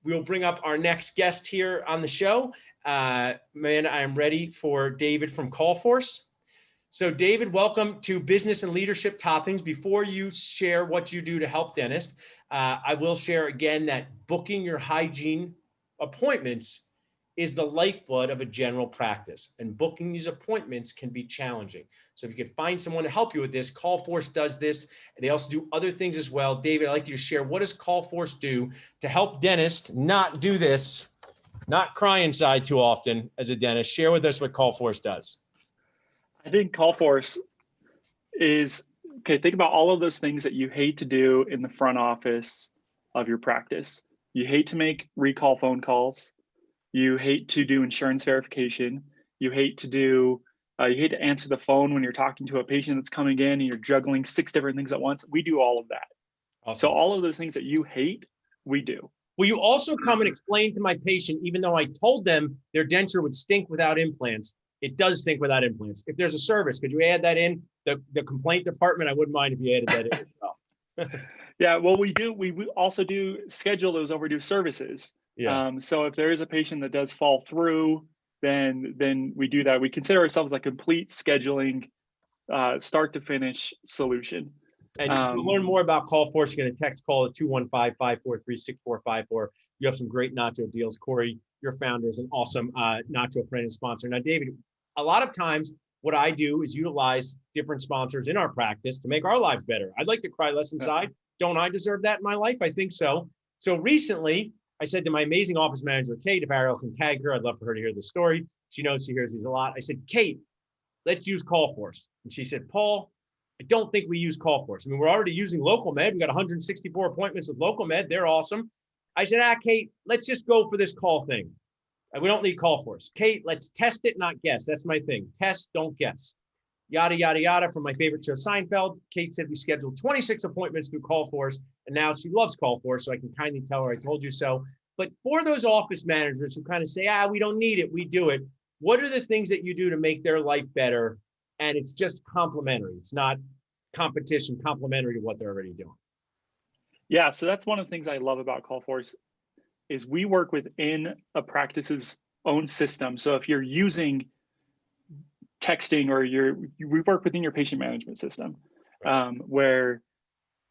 We will bring up our next guest here on the show. Man, I am ready for David from Callforce. So David, welcome to Business and Leadership Toppings. Before you share what you do to help dentists, I will share again that booking your hygiene appointments is the lifeblood of a general practice, and booking these appointments can be challenging. So if you could find someone to help you with this, Callforce does this. And they also do other things as well. David, I'd like you to share, what does Callforce do to help dentists not do this, not cry inside too often as a dentist? Share with us what Callforce does. I think Callforce is, okay, think about all of those things that you hate to do in the front office of your practice. You hate to make recall phone calls. You hate to do insurance verification. You hate to answer the phone when you're talking to a patient that's coming in and you're juggling 6 different things at once. We do all of that. Awesome. So all of those things that you hate, we do. Will you also come and explain to my patient, even though I told them their denture would stink without implants, it does stink without implants. If there's a service, could you add that in? The complaint department, I wouldn't mind if you added that in as well. Yeah, well, we also do schedule those overdue services. Yeah. So if there is a patient that does fall through, then we do that. We consider ourselves a complete scheduling, start to finish solution. And to learn more about Callforce, you're going to text call at 215-543-6454. You have some great Nacho deals. Corey, your founder, is an awesome Nacho friend and sponsor. Now, David, a lot of times what I do is utilize different sponsors in our practice to make our lives better. I'd like to cry less inside. Don't I deserve that in my life? I think so. So recently, I said to my amazing office manager, Kate, if Ariel can tag her, I'd love for her to hear this story. She knows she hears these a lot. I said, Kate, let's use Callforce. And she said, Paul, I don't think we use Callforce. I mean, we're already using Local Med. We got 164 appointments with Local Med. They're awesome. I said, Kate, let's just go for this call thing. We don't need Callforce. Kate, let's test it, not guess. That's my thing. Test, don't guess. Yada, yada, yada. From my favorite show, Seinfeld, Kate said we scheduled 26 appointments through Callforce, and now she loves Callforce, so I can kindly tell her I told you so. But for those office managers who kind of say, we don't need it, we do it, what are the things that you do to make their life better? And it's just complementary. It's not competition, complementary to what they're already doing. Yeah, so that's one of the things I love about Callforce is we work within a practice's own system. So if you're using texting or we work within your patient management system, where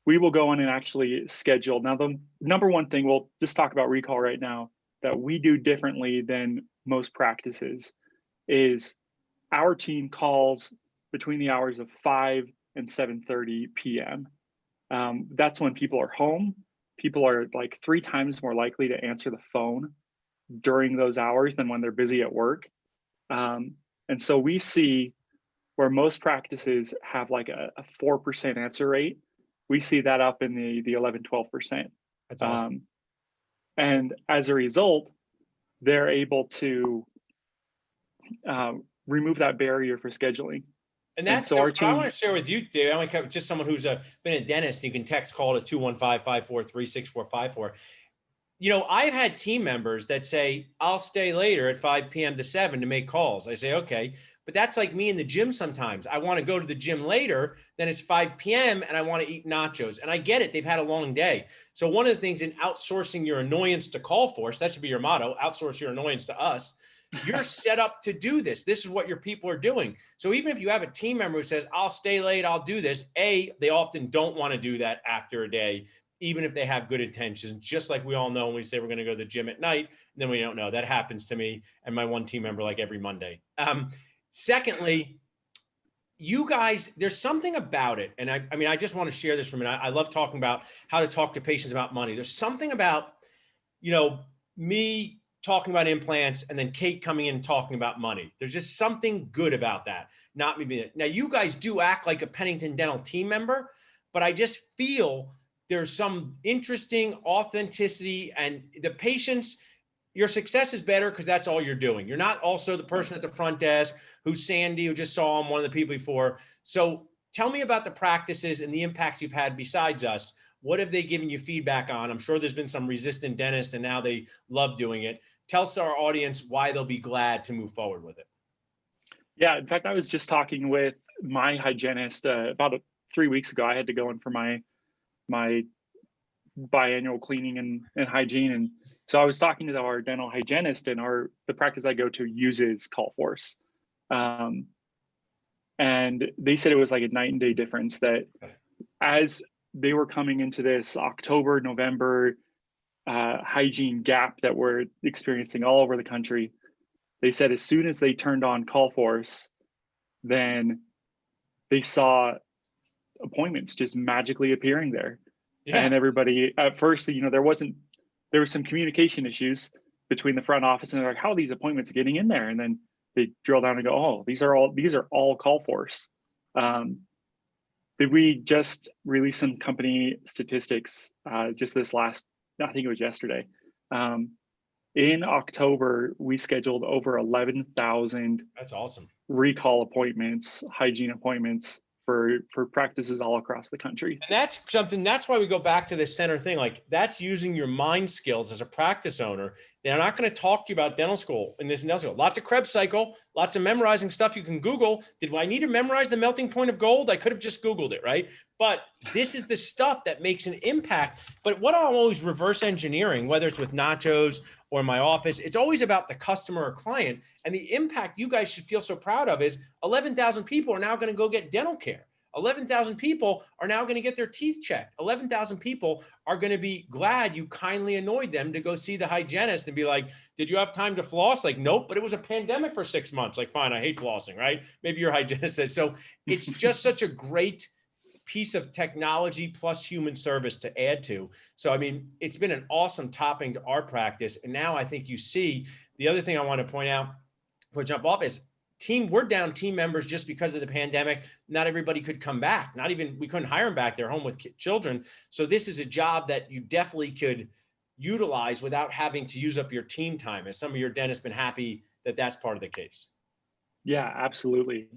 we will go in and actually schedule. Now, the number one thing, we'll just talk about recall right now, that we do differently than most practices is our team calls between the hours of 5 and 7:30 p.m. That's when people are home. People are 3 times more likely to answer the phone during those hours than when they're busy at work. And so we see where most practices have a 4% answer rate. We see that up in the 11, 12%. That's awesome. And as a result, they're able to remove that barrier for scheduling. And that's so our team. I want to share with you, Dave. I want to just someone who's been a dentist. You can text call to 215-543-6454. You know, I've had team members that say, I'll stay later at 5 p.m. to 7 to make calls. I say, okay, but that's like me in the gym sometimes. I want to go to the gym later, then it's 5 p.m. and I want to eat nachos. And I get it. They've had a long day. So one of the things in outsourcing your annoyance to Callforce, that should be your motto, outsource your annoyance to us. You're set up to do this. This is what your people are doing. So even if you have a team member who says, I'll stay late, I'll do this, they often don't want to do that after a day, even if they have good intentions. Just like we all know when we say we're going to go to the gym at night, then we don't know. That happens to me and my one team member every Monday. Secondly, you guys, there's something about it. And I mean, I just want to share this for a minute. I love talking about how to talk to patients about money. There's something about, me talking about implants and then Kate coming in and talking about money. There's just something good about that. Not me being it. Now, you guys do act like a Pennington Dental team member, but I just feel there's some interesting authenticity, and the patients, your success is better because that's all you're doing. You're not also the person at the front desk who's Sandy, who just saw him, one of the people before. So tell me about the practices and the impacts you've had besides us. What have they given you feedback on? I'm sure there's been some resistant dentists and now they love doing it. Tell our audience why they'll be glad to move forward with it. Yeah, in fact, I was just talking with my hygienist about 3 weeks ago. I had to go in for my biannual cleaning and hygiene. And So I was talking to our dental hygienist, and the practice I go to uses Callforce. And they said it was like a night and day difference, that as they were coming into this October, November hygiene gap that we're experiencing all over the country, they said as soon as they turned on Callforce, then they saw appointments just magically appearing there. Yeah. And everybody, at first, there was some communication issues between the front office, and they're like, how are these appointments getting in there? And then they drill down and go, oh, these are all Callforce. Did we just release some company statistics just this last, I think it was yesterday. In October, we scheduled over 11,000. That's awesome. Recall appointments, hygiene appointments for practices all across the country. And that's why we go back to this center thing. Like, that's using your mind skills as a practice owner. They're not going to talk to you about dental school in this dental school. Lots of Krebs cycle, lots of memorizing stuff you can Google. Did I need to memorize the melting point of gold? I could have just Googled it, right? But this is the stuff that makes an impact. But what I'm always reverse engineering, whether it's with Nachos or in my office, it's always about the customer or client. And the impact you guys should feel so proud of is 11,000 people are now going to go get dental care. 11,000 people are now going to get their teeth checked. 11,000 people are going to be glad you kindly annoyed them to go see the hygienist and be like, did you have time to floss? Like, nope, but it was a pandemic for 6 months. Like, fine, I hate flossing, right? Maybe your hygienist said. So it's just such a great piece of technology plus human service to add to. So, I mean, it's been an awesome topping to our practice. And now I think you see the other thing I want to point out before I jump off is we're down team members just because of the pandemic. Not everybody could come back. We couldn't hire them back. They're home with children. So this is a job that you definitely could utilize without having to use up your team time. As some of your dentists been happy that that's part of the case. Yeah, absolutely.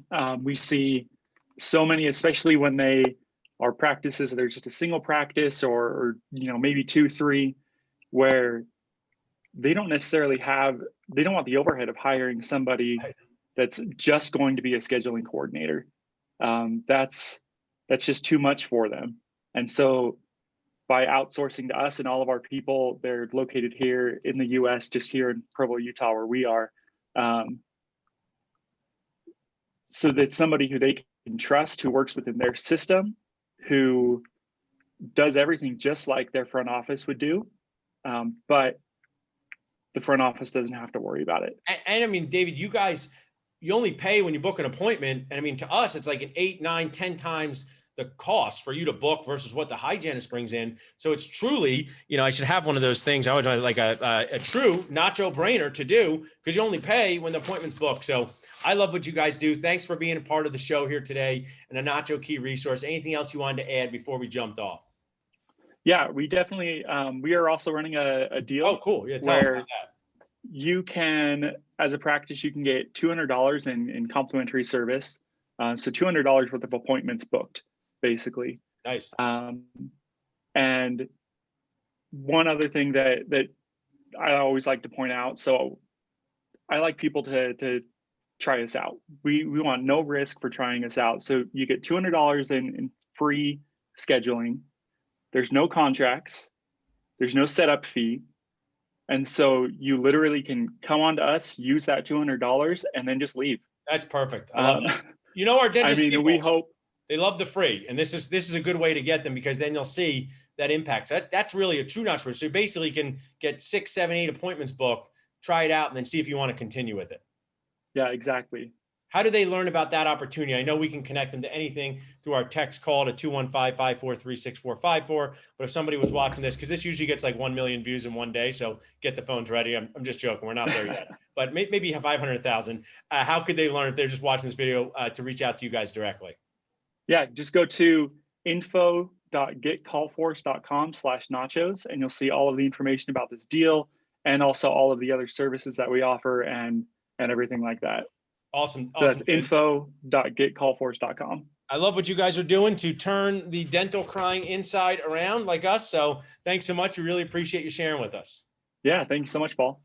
We see so many, especially when they are practices, they're just a single practice or maybe 2, 3, where they don't want the overhead of hiring somebody that's just going to be a scheduling coordinator. That's just too much for them. And so by outsourcing to us, and all of our people, they're located here in the US, just here in Provo, Utah, where we are. So that somebody who they can trust, who works within their system, who does everything just like their front office would do. But the front office doesn't have to worry about it. And I mean, David, you only pay when you book an appointment. And I mean, to us, it's like an 8, 9, 10 times the cost for you to book versus what the hygienist brings in. So it's truly, I should have one of those things. I would like a true Nacho brainer to do, because you only pay when the appointment's booked. So I love what you guys do. Thanks for being a part of the show here today and a Nacho key resource. Anything else you wanted to add before we jumped off? Yeah, we definitely, we are also running a deal. Oh, cool. Yeah, tell us about that. You can, as a practice, you can get $200 in complimentary service. So $200 worth of appointments booked, basically. Nice. And one other thing that I always like to point out, so I like people to try us out. We want no risk for trying us out. So you get $200 in free scheduling. There's no contracts. There's no setup fee. And so you literally can come on to us, use that $200, and then just leave. That's perfect. I love it. Our dentist people, we hope they love the free, and this is a good way to get them, because then you'll see that impacts. That's really a true Nacho. So you basically can get 6, 7, 8 appointments booked, try it out, and then see if you want to continue with it. Yeah, exactly. How do they learn about that opportunity? I know we can connect them to anything through our text call to 215-543-6454. But if somebody was watching this, because this usually gets like 1 million views in one day, so get the phones ready. I'm just joking. We're not there yet. But maybe you have 500,000. How could they learn if they're just watching this video to reach out to you guys directly? Yeah, just go to info.getcallforce.com/nachos, and you'll see all of the information about this deal and also all of the other services that we offer and everything like that. Awesome. So that's info.getcallforce.com. I love what you guys are doing to turn the dental crying inside around like us. So thanks so much. We really appreciate you sharing with us. Yeah, thank you so much, Paul.